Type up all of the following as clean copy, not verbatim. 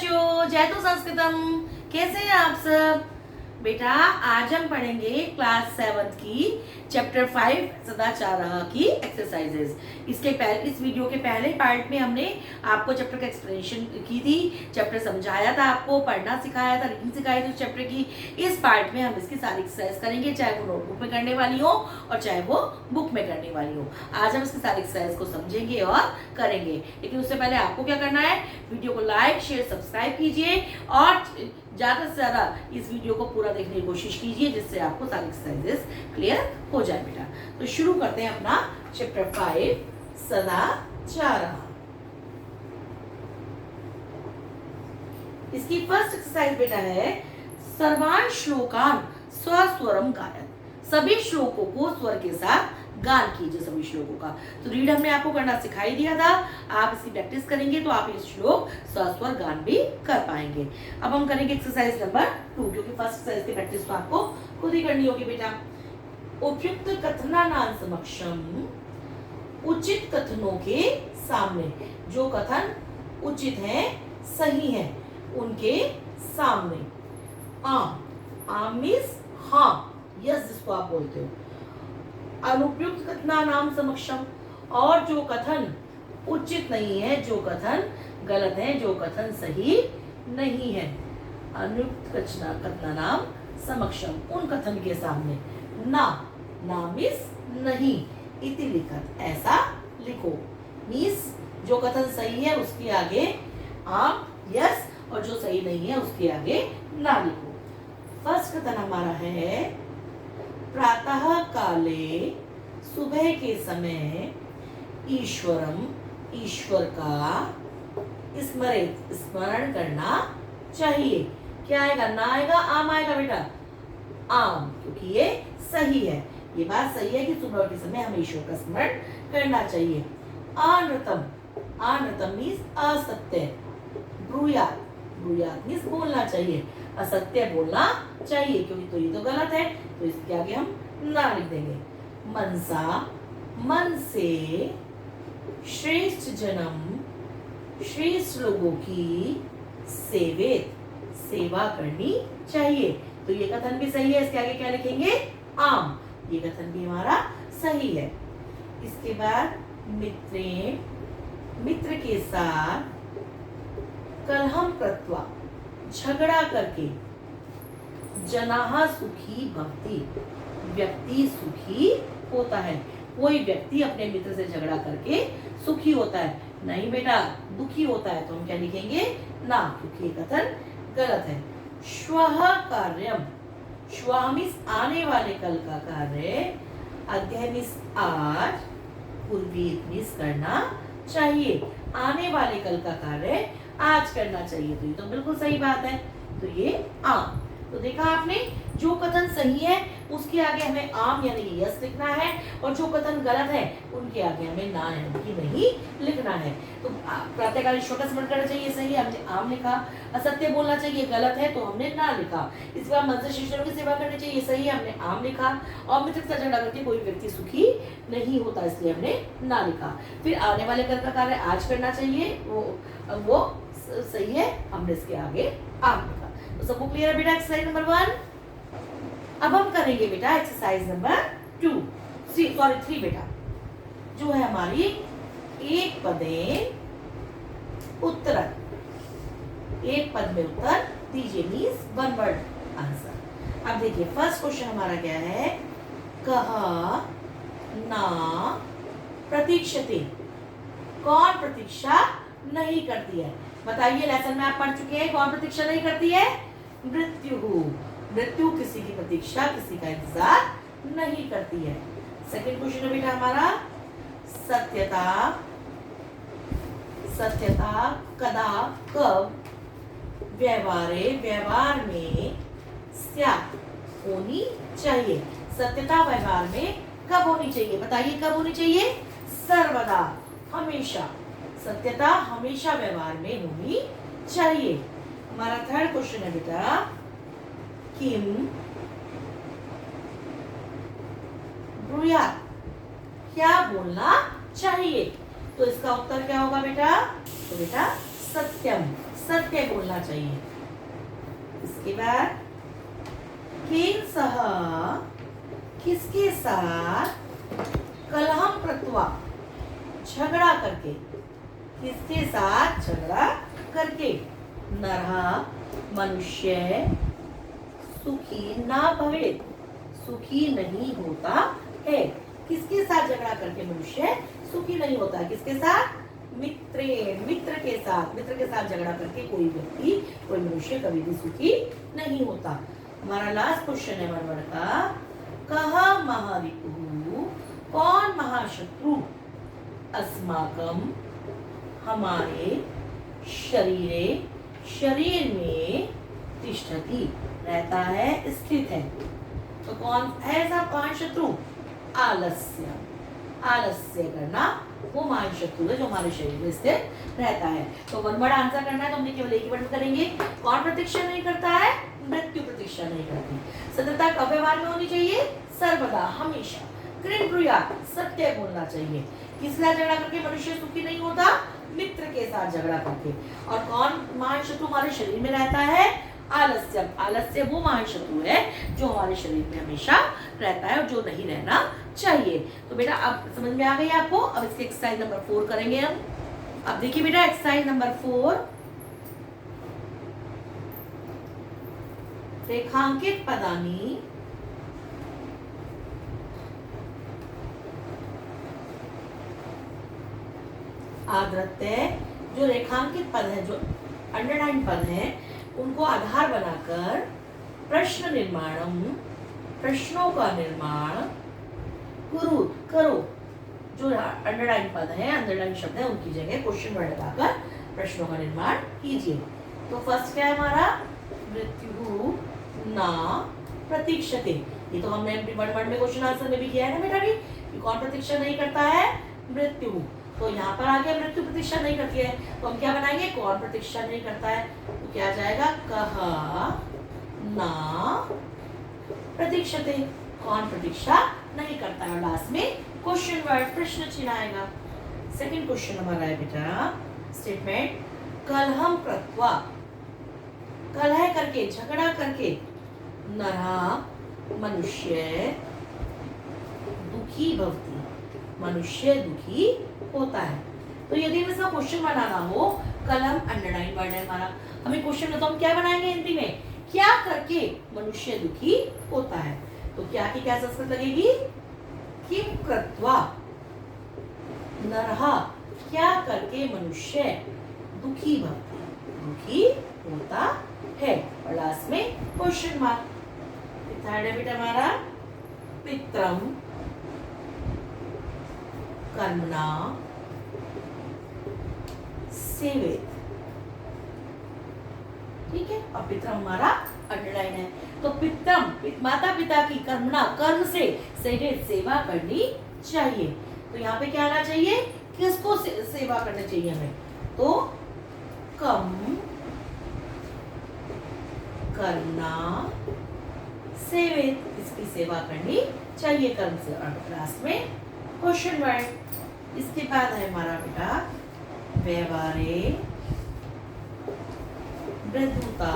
बच्चों, जय तो संस्कृतम। कैसे हैं आप सब? बेटा आज हम पढ़ेंगे क्लास 7 की चैप्टर 5 सदाचार की एक्सरसाइजेस। इस वीडियो के पहले पार्ट में हमने आपको चैप्टर का एक्सप्लेनेशन की थी, चैप्टर समझाया था, आपको पढ़ना सिखाया था, रीडिंग सिखाई थी उस चैप्टर की। इस पार्ट में हम इसकी सारी एक्सरसाइज करेंगे, चाहे वो नोटबुक में करने वाली हो और चाहे वो बुक में करने वाली हो। आज हम इसकी सारी एक्सरसाइज को समझेंगे और करेंगे, लेकिन उससे पहले आपको क्या करना है, वीडियो को लाइक शेयर सब्सक्राइब कीजिए और ज्यादा से ज्यादा इस वीडियो को पूरा देखने की कोशिश कीजिए, जिससे आपको सारी एक्सरसाइजेस क्लियर हो जाए। बेटा तो शुरू करते हैं अपना चैप्टर 5 सदाचार। इसकी फर्स्ट एक्सरसाइज बेटा है सर्वान श्लोकान स्वस्वरम गायन। सभी श्लोकों को स्वर के साथ गान कीजिए, सभी श्लोकों का। तो रीड हमने आपको करना सिखाई दिया था, आप इसकी प्रैक्टिस करेंगे तो आप ये श्लोक स्वस्वर गान भी कर पाएंगे। अब हम करेंगे एक्सरसाइज नंबर 2, क्योंकि फर्स्ट एक्सरसाइज की प्रैक्टिस तो आपको खुद ही करनी होगी बेटा। उपयुक्त कथनानां समक्षम, उचित कथनों के सामने, जो कथन उचित है सही है उनके सामने। आम मीन्स हाँ, यस जिसको आप बोलते हो। अनुपयुक्त कथनानां समक्षम, और जो कथन उचित नहीं है, जो कथन गलत है, जो कथन सही नहीं है। अनुपयुक्त कथनानां समक्षम, उन कथन के सामने। ना मीन्स नहीं, इति लिखत, ऐसा लिखो। मीन्स जो कथन सही है उसके आगे आम यस, और जो सही नहीं है उसके आगे ना लिखो। फर्स्ट कथन हमारा है प्रातः काले, सुबह के समय, ईश्वरम, ईश्वर का स्मरण करना चाहिए। क्या आएगा? ना आएगा, आम आएगा बेटा। आम, क्योंकि ये सही है, ये बात सही है कि सुबह के समय हमें ईश्वर का स्मरण करना चाहिए। अनृतम, अनृतम मीन्स असत्य। ब्रूयात, ब्रूयात मीन्स बोलना चाहिए, असत्य बोलना चाहिए, क्योंकि तो ये तो गलत है, तो इसके आगे हम ना लिख देंगे। मनसा, मन से, श्रेष्ठ जन्म, श्रेष्ठ लोगों की सेवित, सेवा करनी चाहिए। तो ये कथन भी सही है, इसके आगे क्या लिखेंगे? आम, ये कथन भी हमारा सही है। इसके बाद मित्रे, मित्र के साथ, कलहम कृत्वा, झगड़ा करके, जनाः सुखी भवति, व्यक्ति सुखी होता है। कोई व्यक्ति अपने मित्र से झगड़ा करके सुखी होता है, नहीं बेटा दुखी होता है। तो हम क्या लिखेंगे? ना, क्योंकि ये कथन गलत है। श्वः कार्यम, श्वः मीन्स आने वाले कल का कार्य, अद्य मीन्स आज, पूर्वीत मीन्स करना चाहिए। आने वाले कल का कार्य आज करना चाहिए, तो ये तो बिल्कुल सही बात है, तो ये आम। तो देखा आपने, जो कथन सही है उसके आगे हमें आम यानी यस लिखना है, और जो कथन गलत है उनके आगे हमें ना यानी नहीं लिखना है। तो प्रातःकाल ईश्वर का स्मरण करना चाहिए, सही है, हमने आम लिखा। असत्य बोलना चाहिए, गलत है, तो हमने ना लिखा। इसके बाद मन से शिष्यों की सेवा करनी चाहिए, सही है, हमने आम लिखा। और मित्र से झगड़ा करके कोई व्यक्ति सुखी नहीं होता, इसलिए हमने ना लिखा। फिर आने वाले कल का कार्य आज करना चाहिए, वो सही है, हमने इसके आगे आम लिखा। तो सबको क्लियर है बेटा एक्सरसाइज नंबर 1? अब हम करेंगे बेटा एक्सरसाइज नंबर 3 बेटा, जो है हमारी एक पदे उत्तर। एक पद में उत्तर दीजिए, मीन्स 1 वर्ड आंसर। अब देखिए फर्स्ट क्वेश्चन हमारा क्या है, कह ना प्रतीक्षते, कौन प्रतीक्षा नहीं करती है? बताइए, लेसन में आप पढ़ चुके हैं, कौन प्रतीक्षा नहीं करती है? मृत्यु। मृत्यु किसी की प्रतीक्षा, किसी का इंतजार नहीं करती है। सेकंड क्वेश्चन है बेटा हमारा, सत्यता, सत्यता कदा, कब, व्यवहारे, व्यवहार में, स्यात्, होनी चाहिए। सत्यता व्यवहार में कब होनी चाहिए? बताइए कब होनी चाहिए? सर्वदा, हमेशा। सत्यता हमेशा व्यवहार में होनी चाहिए। हमारा थर्ड क्वेश्चन है बेटा, किम ब्रूयात्, क्या बोलना चाहिए? तो इसका उत्तर क्या होगा बेटा? तो बेटा सत्यम, सत्य बोलना चाहिए। इसके बाद केन सह, किसके साथ, कलहम कृत्वा, झगड़ा करके, किसके साथ झगड़ा करके, नरः मनुष्य सुखी ना भवेत्, सुखी नहीं होता है। किसके साथ झगड़ा करके मनुष्य सुखी नहीं होता है? किसके साथ? मित्रेण, मित्र के साथ। मित्र के साथ झगड़ा करके कोई व्यक्ति, कोई मनुष्य कभी भी सुखी नहीं होता। हमारा लास्ट क्वेश्चन है वर्ड का, कः महारिपुः, कौन महाशत्रु, अस्माकं, हमारे, शरीरे, शरीर में, तिष्ठति, रहता है, स्थित है। तो कौन है सब महाशत्रु? आलस्य, आलस्य करना वो महाशत्रु है जो हमारे शरीर में स्थित रहता है। तो वन वर्ड आंसर करना है तो हमने केवल एक ही वर्ड में करेंगे। कौन प्रतीक्षा नहीं करता है? मृत्यु प्रतीक्षा नहीं करती। सत्यता कब व्यवहार में होनी चाहिए? सर्वदा, हमेशा। कृण ब्रूयात्, सत्य बोलना चाहिए। किस साथ झगड़ा करके मनुष्य सुखी नहीं होता? मित्र के साथ झगड़ा करके। और कौन महाशत्रु हमारे शरीर में रहता है? आलस्य, आलस्य वो महाशत्रु है जो हमारे शरीर में हमेशा रहता है और जो नहीं रहना चाहिए। तो बेटा अब समझ में आ गई आपको। अब इसके एक्सरसाइज नंबर 4 करेंगे हम। अब देखिए बेटा एक्सरसाइज नंबर 4, रेखांकित पदानी आदृत्य, जो रेखांकित पद है, जो अंडरलाइन पद है, उनको आधार बनाकर प्रश्न निर्माणम, प्रश्नों का निर्माण करो। जो अंडरलाइन पद है, अंडरलाइन शब्द है, उनकी जगह क्वेश्चन वर्ड लगाकर प्रश्नों का निर्माण कीजिए। तो फर्स्ट क्या है हमारा? मृत्यु ना प्रतीक्षते। ये तो हमने वर्ड में क्वेश्चन आंसर में भी किया है ना बेटा भी, कि कौन प्रतीक्षा नहीं करता है? मृत्यु। तो यहाँ पर आ गया मृत्यु प्रतीक्षा नहीं करती है, तो हम क्या बनाएंगे? कौन प्रतीक्षा नहीं करता है? तो क्या जाएगा? कः ना प्रतीक्षते, कौन प्रतीक्षा नहीं करता है। और लास्ट में क्वेश्चन वर्ड, प्रश्न चिन्ह आएगा। सेकंड क्वेश्चन हमारा है बेटा स्टेटमेंट, कलहम कृत्वा, कलह करके, झगड़ा करके, नरः मनुष्य दुखी भवति, मनुष्य दुखी होता है। तो यदि हमें इसका क्वेश्चन बनाना हो, कलम अंडरलाइन वर्ड है हमारा, हमें क्वेश्चन तो हम क्या बनाएंगे हिंदी में? क्या करके मनुष्य दुखी होता है। तो क्या की क्या संस्कृत लगेगी? किम कृत्वा, नरः, क्या करके मनुष्य दुखी भवति, दुखी होता है। और लास्ट में क्वेश्चन मार्क। थर्ड है बेटा हमारा, पित्रम कर्मणा सेवेत। ठीक है, और पितरम हमारा अंडरलाइन है। तो पितरम, माता पिता की कर्मणा, कर्म से सेवेत, सेवा करनी चाहिए। तो यहाँ पे क्या आना चाहिए? किसको सेवा करनी चाहिए हमें? तो कम करना सेवेत, इसकी सेवा करनी चाहिए कर्म से। और लास्ट में क्वेश्चन वर्ड। इसके बाद है हमारा बेटा व्यवहारे मृदुता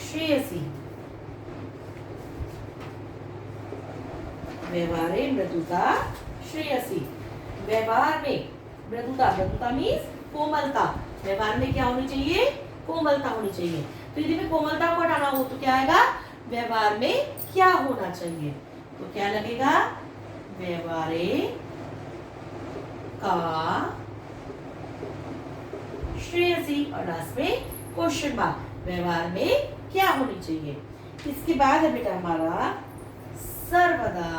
श्रेयसी, व्यवहारे मृदुता श्रेयसी। व्यवहार में मृदुता, मृदुता मीन्स कोमलता। व्यवहार में क्या होनी चाहिए? कोमलता होनी चाहिए। तो यदि में कोमलता को हटाना हो तो क्या आएगा? व्यवहार में क्या होना चाहिए? तो क्या लगेगा? व्यवहारे का श्रेयसी। और लास्ट में क्वेश्चन मार्क, व्यवहार में क्या होनी चाहिए। इसके बाद है बेटा हमारा सर्वदा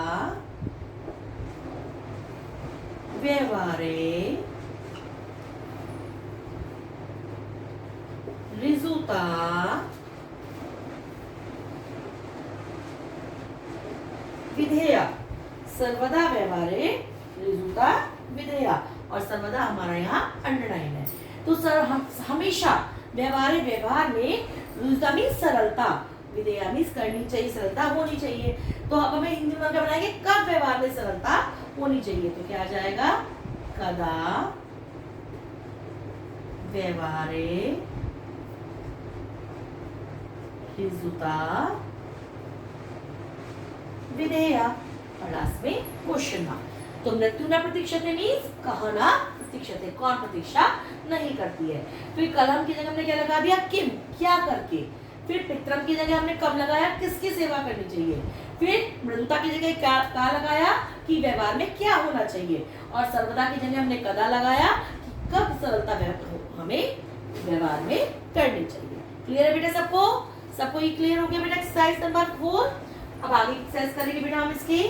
व्यवहारे ऋजुता विधेया। सर्वदा व्यवहारे ऋजुता विधेया। और सर्वदा हमारा यहाँ अंडरलाइन है। तो सर हम हमेशा व्यवहार, व्यवहार में ऋजुता मीन्स सरलता, विधेया मीन्स करनी चाहिए, सरलता होनी चाहिए। तो अब हमें हिंदी में क्या बनाएंगे? कब व्यवहार में सरलता होनी चाहिए। तो क्या आ जाएगा? कदा व्यवहारे हिजुता विधेया। और लास्ट में क्वेश्चन मार्क। तो मृत्यु न प्रतीक्षते मीन्स कहना प्रतीक्षते, कौन प्रतीक्षा नहीं करती है। फिर कलम की जगह हमने क्या लगा दिया, किम, क्या करके। फिर पितरम की जगह हमने कब लगाया, किसकी सेवा करनी चाहिए। फिर मृदुता की जगह का लगाया कि व्यवहार में क्या होना चाहिए। और सर्वदा की जगह हमने कदा लगाया कि कब सरलता हमें व्यवहार में करनी चाहिए। क्लियर है बेटा सबको? सबको ये क्लियर हो गया बेटा एक्सरसाइज नंबर 4। अब आगे एक्सरसाइज करेंगे बेटा हम इसकी।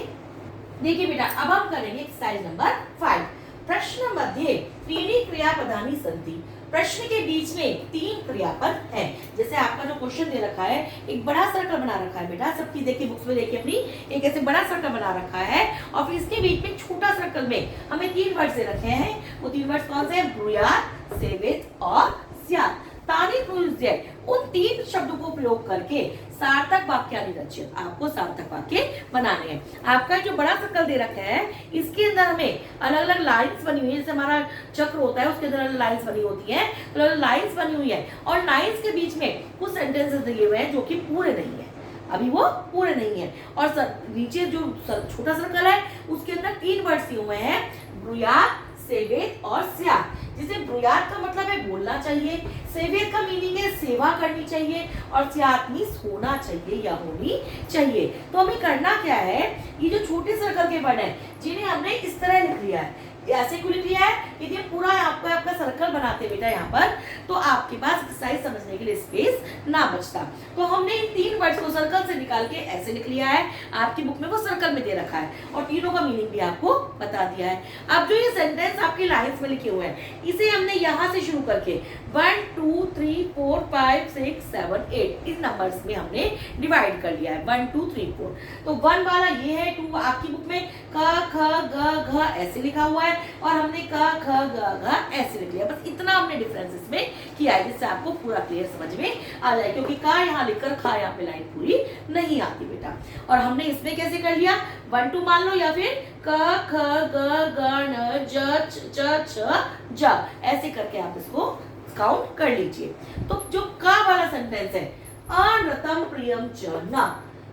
देखिए बेटा अब हम करेंगे एक्सरसाइज नंबर 5। प्रश्न मध्य त्रीणि क्रियापदानि सन्ति। प्रश्न के बीच में 3 क्रियापद हैं। जैसे आपका जो क्वेश्चन दे रखा है, एक बड़ा सर्कल बना रखा है बेटा, सबकी देखिए बुक्स में देखिए अपनी, एक ऐसे बड़ा सर्कल बना रखा है और फिर इसके बीच में छोटा सर्कल में हमें 3 वर्ड्स दे रखे हैं। वो 3 वर्ड्स कौन से हैं? ब्रूयात, सेवित और स्यात्। तानि प्रयुज्य, उन 3 शब्दों को प्रयोग करके सार्थक वाक्यानि रचित, आपको सार्थक वाक्य बनाने हैं। आपका जो बड़ा सर्कल दे रखा है इसके अंदर हमें अलग अलग लाइंस बनी हुई है। जैसे हमारा चक्र होता है उसके अंदर अलग लाइंस बनी होती है, तो लाइंस बनी हुई है और लाइंस के बीच में कुछ सेंटेंसेस दिए हुए हैं जो कि पूरे नहीं है, अभी वो पूरे नहीं है। और नीचे जो छोटा सर्कल है उसके अंदर 3 वर्ड्स दिए हुए हैं, ब्रूयात, सेवित और स्यात्। जिसे ब्रूयात का मतलब है बोलना चाहिए, सेवित का मीनिंग है सेवा करनी चाहिए और स्यात् मीन्स होना चाहिए या होनी चाहिए। तो हमें करना क्या है, ये जो छोटे सर्कल के वर्ड हैं जिन्हें हमने इस तरह लिख लिया है, ऐसे क्यों लिख लिया है, यदि पूरा आपका सर्कल बनाते बेटा यहाँ पर तो आपके पास एक्सरसाइज समझने के लिए स्पेस ना बचता। तो हमने इन 3 वर्ड्स को सर्कल से निकाल के ऐसे लिख लिया है, आपकी बुक में वो सर्कल में दे रखा है और तीनों का मीनिंग भी आपको बता दिया है। अब जो ये सेंटेंस आपकी लाइंस में लिखे हुए हैं इसे हमने यहाँ से शुरू करके 1 2 3 4 5 6 7 8 इन नंबर्स में हमने डिवाइड कर लिया है। 1 2 3 4। तो 1 वाला ये है, 2 आपकी बुक में क ख ग घ ऐसे लिखा हुआ है और हमने क ख ग घ ऐसे लिख लिया। बस इतना हमने डिफरेंस इसमें किया है जिससे आपको पूरा क्लियर समझ में आ जाए, क्योंकि का यहाँ लिखकर खा यहाँ पे लाइन पूरी नहीं आती बेटा। और हमने इसमें कैसे कर लिया, 1 2 मान लो या फिर क ख ग ग ज च छ ज ऐसे करके आप इसको काउंट कर लीजिए। तो जो का वाला सेंटेंस है, अनृतम प्रियम च न,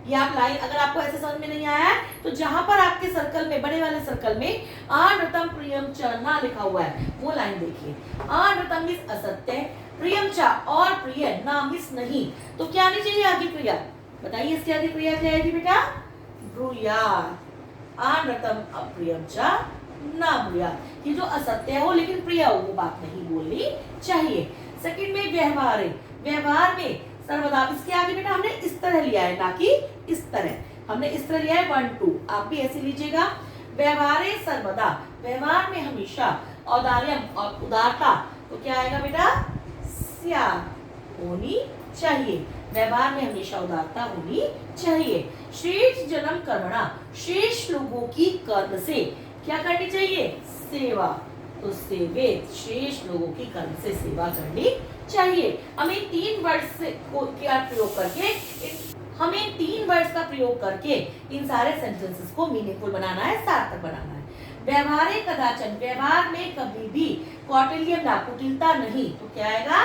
ये आप लाइन अगर आपको ऐसे समझ में नहीं आया है तो जहां पर आपके सर्कल में, बड़े वाले सर्कल में अनृतम प्रियम च न लिखा हुआ है वो लाइन देखिए। अनृतम मीन्स असत्य, प्रियम च और प्रिय, न मीन्स नहीं। तो क्या आनी चाहिए आगे क्रिया, बताइए इसकी आगे क्रिया क्या आएगी बेटा, ब्रूयात। अनृतम अप्रियम च न ब्रूयात, ये जो असत्य हो लेकिन प्रिय हो वो बात नहीं बोलनी चाहिए। सेकंड में व्यवहार, व्यवहार में सर्वदा, इसके आगे बेटा हमने इस तरह लिया है ना कि इस तरह, हमने इस तरह लिया है 1 2, आप भी ऐसे लीजिएगा। व्यवहारे सर्वदा, व्यवहार में हमेशा, औदार्यम और उदारता, तो क्या आएगा बेटा, स्यात् होनी चाहिए, व्यवहार में हमेशा उदारता होनी चाहिए। श्रेष्ठ जन्म कर्मणा, श्रेष्ठ लोगों की कर्म से क्या करनी चाहिए, सेवा, तो सेवित, श्रेष्ठ लोगों की कर्म से सेवा करनी चाहिए। हमें 3 वर्ड्स को क्या प्रयोग करके, हमें 3 वर्ड्स का प्रयोग करके इन सारे सेंटेंसेस को मीनिंगफुल बनाना है, सार्थक बनाना है। व्यवहारे कदाचन, व्यवहार में कभी भी, कौटिल्यम ना, कुटिलता नहीं, तो क्या आएगा,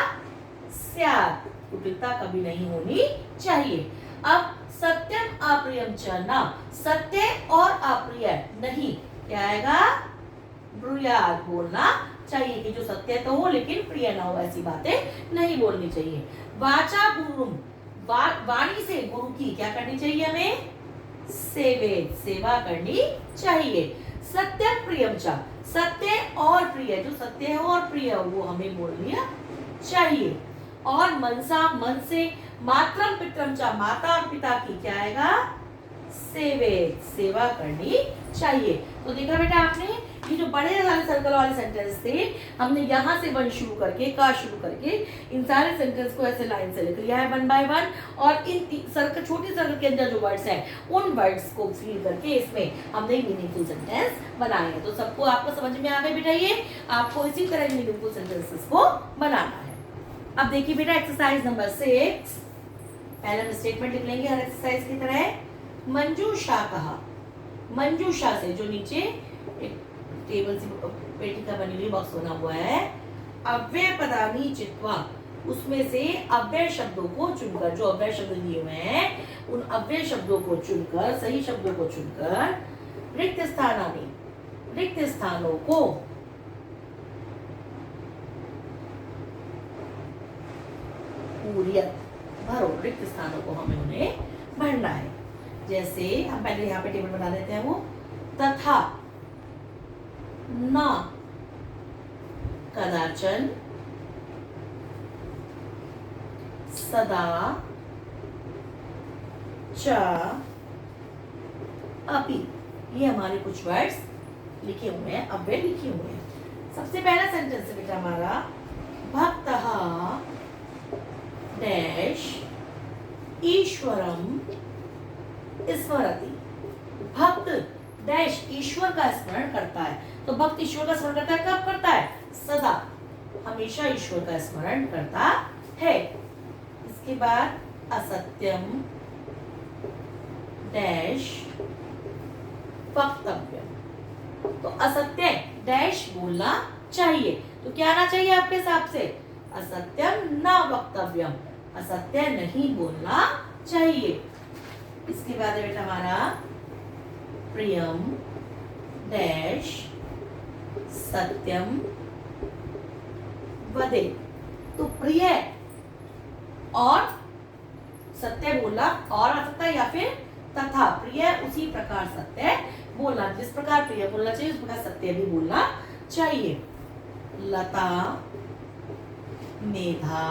स्यात्, कुटिलता कभी नहीं होनी चाहिए। अब सत्यम अप्रियम च न, सत्य और अप्रिय नहीं, क्या आएगा, ब्रूयात, बोलना चाहिए कि जो सत्य तो हो लेकिन प्रिय ना हो, ऐसी बातें नहीं बोलनी चाहिए। वाचा गुरुम, वाणी से गुरु की क्या करनी चाहिए, हमें सेवित, सेवा करनी चाहिए। सत्यम प्रियम च, सत्य और प्रिय, जो सत्य हो और प्रिय हो वो हमें बोलना चाहिए। और मनसा, मन से, मातरम पितरम च, माता और पिता की क्या आएगा, सेवित, सेवा करनी चाहिए। तो देखा बेटा आपने, ये जो बड़े वाले सर्कल वाले सेंटेंस थे हमने यहाँ से 1 शुरू करके, का शुरू करके इन सारे सेंटेंस को ऐसे लाइन से लिख लिया है 1 बाय 1, और इन सर्कल, छोटी सर्कल के अंदर जो वर्ड्स हैं उन वर्ड्स को फिल करके इसमें हमने मीनिंगफुल सेंटेंस बनाए हैं। तो सबको आपको समझ में आ गए बेटा, ये आपको इसी तरह मीनिंगफुल सेंटेंसेस को बनाना है। अब देखिए बेटा एक्सरसाइज नंबर 6, पहले हम स्टेटमेंट लिख लेंगे हर एक्सरसाइज की तरह। मंजूषा कहा, मंजूषा से, जो नीचे एक टेबल सी पेटी का बनी हुई बॉक्स बना हुआ है, अव्यय पदानि चित्वा, उसमें से अव्यय शब्दों को चुनकर, जो अव्यय शब्द दिए हुए हैं उन अव्यय शब्दों को चुनकर, सही शब्दों को चुनकर, रिक्त स्थानानि, रिक्त स्थानों को पूर्यत, भरो, रिक्त स्थानों को हमें उन्हें भरना है। जैसे हम पहले यहाँ पे टेबल बना देते हैं, वो तथा न कदाचन सदा च अपि, ये हमारे कुछ वर्ड्स लिखे हुए हैं, अव्यय लिखे हुए हैं। सबसे पहला सेंटेंस है बेटा हमारा, भक्तः डैश ईश्वरम स्मरति। भक्त डैश ईश्वर का स्मरण करता है। तो भक्त ईश्वर का स्मरण करता है, कब करता है? सदा, हमेशा ईश्वर का स्मरण करता है। इसके बाद असत्यम डैश वक्तव्य। तो असत्य डैश बोलना चाहिए। तो क्या आना चाहिए आपके हिसाब से? असत्यम न वक्तव्यम, असत्य नहीं बोलना चाहिए। इसके बाद है बेटा हमारा प्रियम डैश सत्यम वदे। तो प्रिय और सत्य बोलना और आ सकता है, या फिर तथा प्रिय उसी प्रकार सत्य बोलना। जिस प्रकार प्रिय बोलना चाहिए उस प्रकार सत्य भी बोलना चाहिए। लता मेधा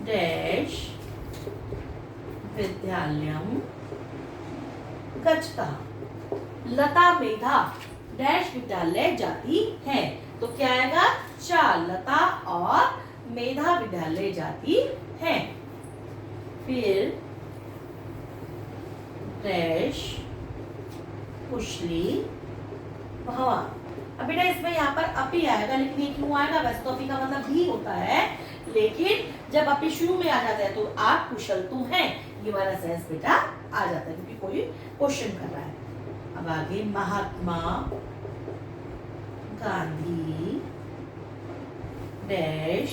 डैश विद्यालयम गच्छता। लता मेधा डैश विद्यालय जाती है। तो क्या आएगा? चा, लता और मेधा विद्यालय जाती है। फिर डैश कुशली भवा। अब बेटा इसमें यहाँ पर अपी आएगा, लेकिन ये क्यों आएगा? वैसे तो अपी का मतलब भी होता है, लेकिन जब अपी शुरू में आ जाता है तो आप कुशल तो हैं, ये वाला सेंस बेटा आ जाता है, क्योंकि कोई क्वेश्चन कर रहा है। अब आगे महात्मा गांधी डैश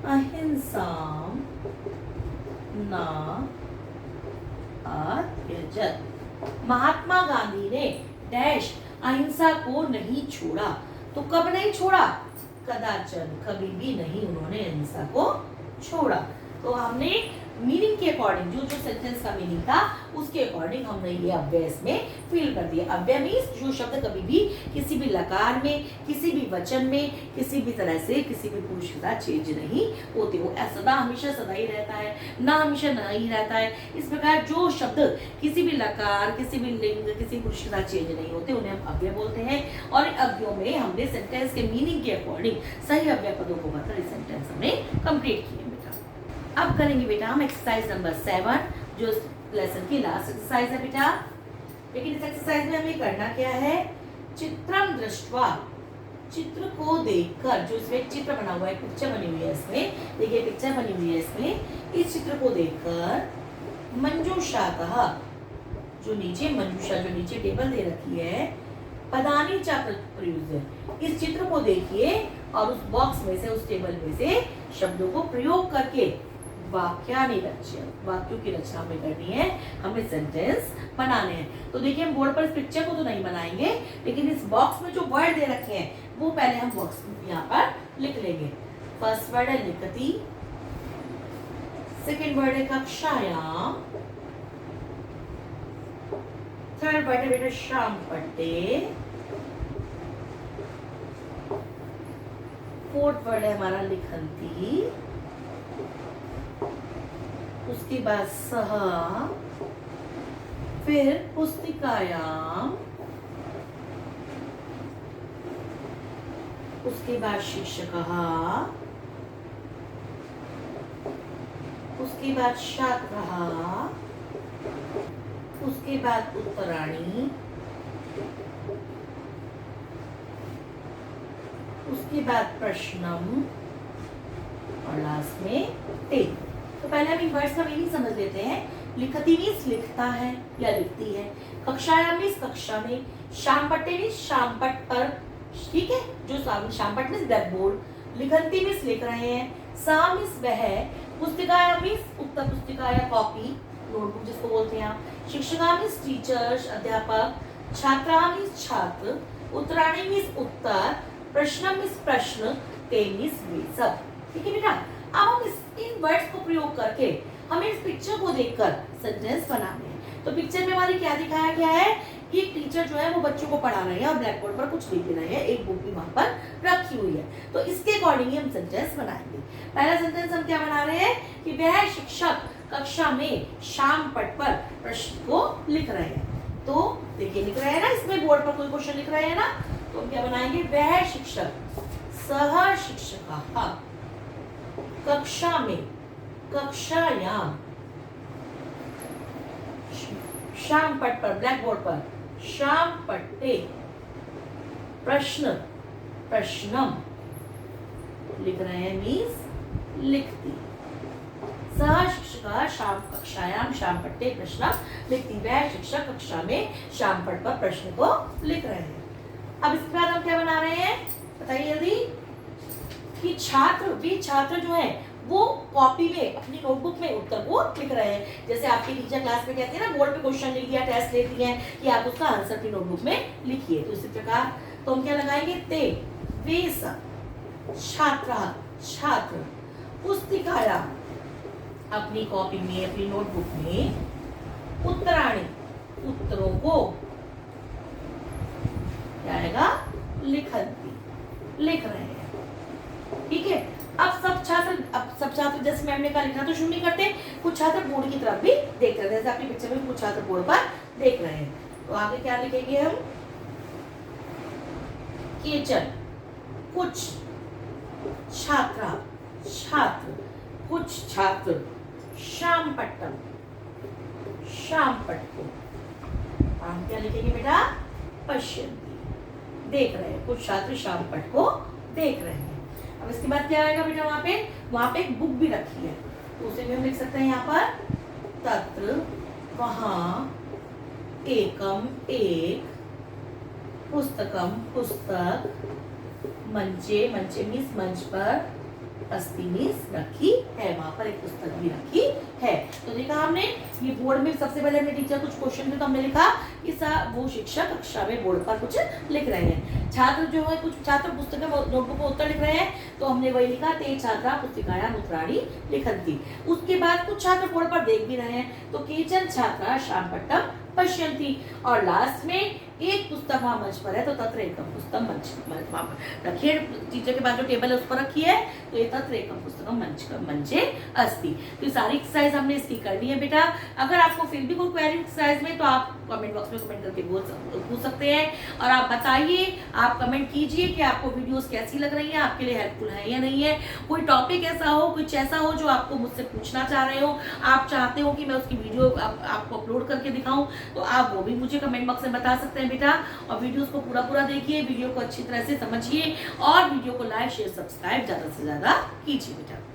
अहिंसा न अत्यजत। महात्मा गांधी ने डैश अहिंसा को नहीं छोड़ा। तो कब नहीं छोड़ा? कदाचन, कभी भी नहीं उन्होंने अहिंसा को छोड़ा। तो हमने मीनिंग के अकॉर्डिंग, जो जो सेंटेंस का मीनिंग था उसके अकॉर्डिंग हमने ये अव्यय इसमें फिल कर दिया। अव्यय मीन्स जो शब्द कभी भी किसी भी लकार में, किसी भी वचन में, किसी भी तरह से किसी भी पुरुष के साथ चेंज नहीं होते। वो सदा हमेशा सदा ही रहता है, ना हमेशा ना ही रहता है। इस प्रकार जो शब्द किसी भी लकार, किसी भी लिंग, किसी पुरुष के साथ चेंज नहीं होते उन्हें हम अव्यय बोलते हैं। और इन अव्ययों में हमने सेंटेंस के मीनिंग के अकॉर्डिंग सही अव्यय पदों को बताकर इस सेंटेंस हमने कंप्लीट किए। अब करेंगे बेटा हम एक्सरसाइज नंबर 7, जो लेसन की लास्ट एक्सरसाइज है बेटा। लेकिन इस एक्सरसाइज में हमें करना क्या है? चित्रम दृष्ट्वा, चित्र को देखकर, जो इसमें चित्र बना हुआ है, पिक्चर बनी हुई है इसमें, देखिए पिक्चर बनी हुई है इसमें, इस चित्र को देखकर मंजूषातः, जो नीचे मंजूषा, जो नीचे टेबल दे रखी है, पदानि च प्रयुज्य, इस चित्र को देखिए और उस बॉक्स में से, उस टेबल में से शब्दों को प्रयोग करके वाक्यानि रच्य, वाक्यों की रचना हमें करनी है, हमें सेंटेंस बनाने हैं। तो देखिए हम बोर्ड पर इस पिक्चर को तो नहीं बनाएंगे, लेकिन इस बॉक्स में जो वर्ड दे रखे हैं वो पहले हम बॉक्स यहाँ पर लिख लेंगे। फर्स्ट वर्ड है लिखति, सेकेंड वर्ड है कक्षायाम, थर्ड वर्ड है बेटा शाम पट्टे, फोर्थ वर्ड है हमारा लिखंती, उसके बाद सह, फिर पुस्तिकायाम, उसके बाद शिक्षकः, उसके बाद छात्रः, उसके बाद उत्तराणी, उसके बाद प्रश्नम और लास्ट में ते। तो पहले हम इन वर्ड्स का मीनिंग समझ लेते हैं। लिखती मीन्स लिखता है या लिखती है, कक्षायाम मीन्स कक्षा में, शाम पट्टे मीन्स शाम पट पर ठीक है, जो शामपट मीन्स ब्लैक बोर्ड, लिखंती मीन्स लिख रहे हैं, सा मीन्स वह, पुस्तिकाया मीन्स उत्तर पुस्तिका या कॉपी, नोटबुक जिसको बोलते हैं आप, शिक्षका मीन्स टीचर्स अध्यापक, छात्रा मीन्स छात्र, उत्तराणी मीन्स उत्तर, प्रश्न मीन्स प्रश्न, ते मीन्स वे सब। ठीक है बेटा, अब हम इन वर्ड्स को प्रयोग करके हमें इस पिक्चर को देखकर सेंटेंस बनाने हैं। तो पिक्चर में हमारी क्या दिखाया गया है कि एक टीचर जो है वो बच्चों को पढ़ा रहे हैं और ब्लैक बोर्ड पर कुछ लिख रहे हैं, एक बुक भी वहां पर रखी हुई है। तो इसके अकॉर्डिंग ही हम सेंटेंस बनाएंगे। पहला सेंटेंस हम क्या बना रहे हैं कि वह शिक्षक कक्षा में शाम पट पर प्रश्न को लिख रहे हैं। तो देखिए लिख रहे हैं ना, इसमें बोर्ड पर कोई क्वेश्चन लिख रहे हैं ना, तो हम क्या बनाएंगे, वह शिक्षक सह शिक्षका कक्षा में, कक्षायाम, शाम पट पर ब्लैक बोर्ड पर, शाम पट्टे, प्रश्न प्रश्नम लिख रहे हैं मीन्स लिखती, सह शिक्षका शाम कक्षायाम शाम पट्टे प्रश्नम लिखती, वह शिक्षक कक्षा में शाम पट पर प्रश्न को लिख रहे हैं। अब इसके बाद हम क्या बना रहे हैं बताइए जल्दी, कि छात्र जो है वो कॉपी में अपनी नोटबुक में उत्तर को लिख रहे हैं। जैसे आपकी टीचर क्लास में कहते हैं ना, बोर्ड पे क्वेश्चन लिख दिया, टेस्ट लेती हैं कि आप उसका आंसर अपनी नोटबुक में लिखिए। तो इसी प्रकार तो हम क्या लगाएंगे, ते वे सब छात्र पुस्तिकाया अपनी कॉपी में, अपनी नोटबुक में, उत्तराणी उत्तरों को क्या आएगा, लिखंती लिख रहे हैं। ठीक है, अब सब छात्र जैसे मैम ने कहा लिखना तो शुरू नहीं करते, कुछ छात्र बोर्ड की तरफ भी देख रहे हैं, जैसे अपनी पिक्चर में कुछ छात्र बोर्ड पर देख रहे हैं। तो आगे क्या लिखेंगे हम, केचन कुछ छात्र कुछ छात्र शाम पट्टम हम क्या लिखेंगे बेटा, पश्यन्ति देख रहे हैं, कुछ छात्र शाम पट को देख रहे हैं। अब इसके बाद क्या आएगा बेटा, वहां पे एक बुक भी रखी है, तो उसे भी हम लिख सकते हैं यहाँ पर, तत्र वहां, एकम एक, पुस्तकम पुस्तक, मंचे मीन्स मंच पर, अस्ति मीन्स रखी है, वहां पर एक पुस्तक भी रखी है। तो देखा हमने, ये बोर्ड में सबसे पहले हमने टीचर कुछ क्वेश्चन थे तो हमने लिखा कि वो शिक्षक कक्षा में बोर्ड पर कुछ लिख रहे हैं। छात्र जो है, कुछ छात्र पुस्तक में नोटबुक में उत्तर लिख रहे हैं, तो हमने वही लिखा, ते छात्रा पुस्तिकायाम उत्तराणी लिखन्ति। उसके बाद कुछ छात्र बोर्ड पर देख भी रहे हैं, तो केचन छात्रा शाम पट्टम पश्यन्ति, और लास्ट में एक पुस्तक वहां मंच पर है, तो तत्र एकम पुस्तकम मंच रखिए, टीचर के पास जो टेबल है उस पर रखी है, तो ये तत्र एकम पुस्तकम मंचे अस्ति। तो सारी एक्सरसाइज हमने इसकी करनी है बेटा। अगर आपको फिर भी कोई क्वेरी एक्सरसाइज में, तो आप कमेंट बॉक्स में कमेंट करके पूछ सकते हैं, और आप बताइए, आप कमेंट कीजिए कि आपको वीडियोस कैसी लग रही हैं, आपके लिए हेल्पफुल है या नहीं है। कोई टॉपिक ऐसा हो, कुछ ऐसा हो जो आपको मुझसे पूछना चाह रहे हो, आप चाहते हो कि मैं उसकी वीडियो आपको अपलोड करके दिखाऊं, तो आप वो भी मुझे कमेंट बॉक्स में बता सकते हैं बेटा। और वीडियोस को पूरा देखिए, वीडियो को अच्छी तरह से समझिए, और वीडियो को लाइक शेयर सब्सक्राइब ज्यादा से ज्यादा कीजिए बेटा।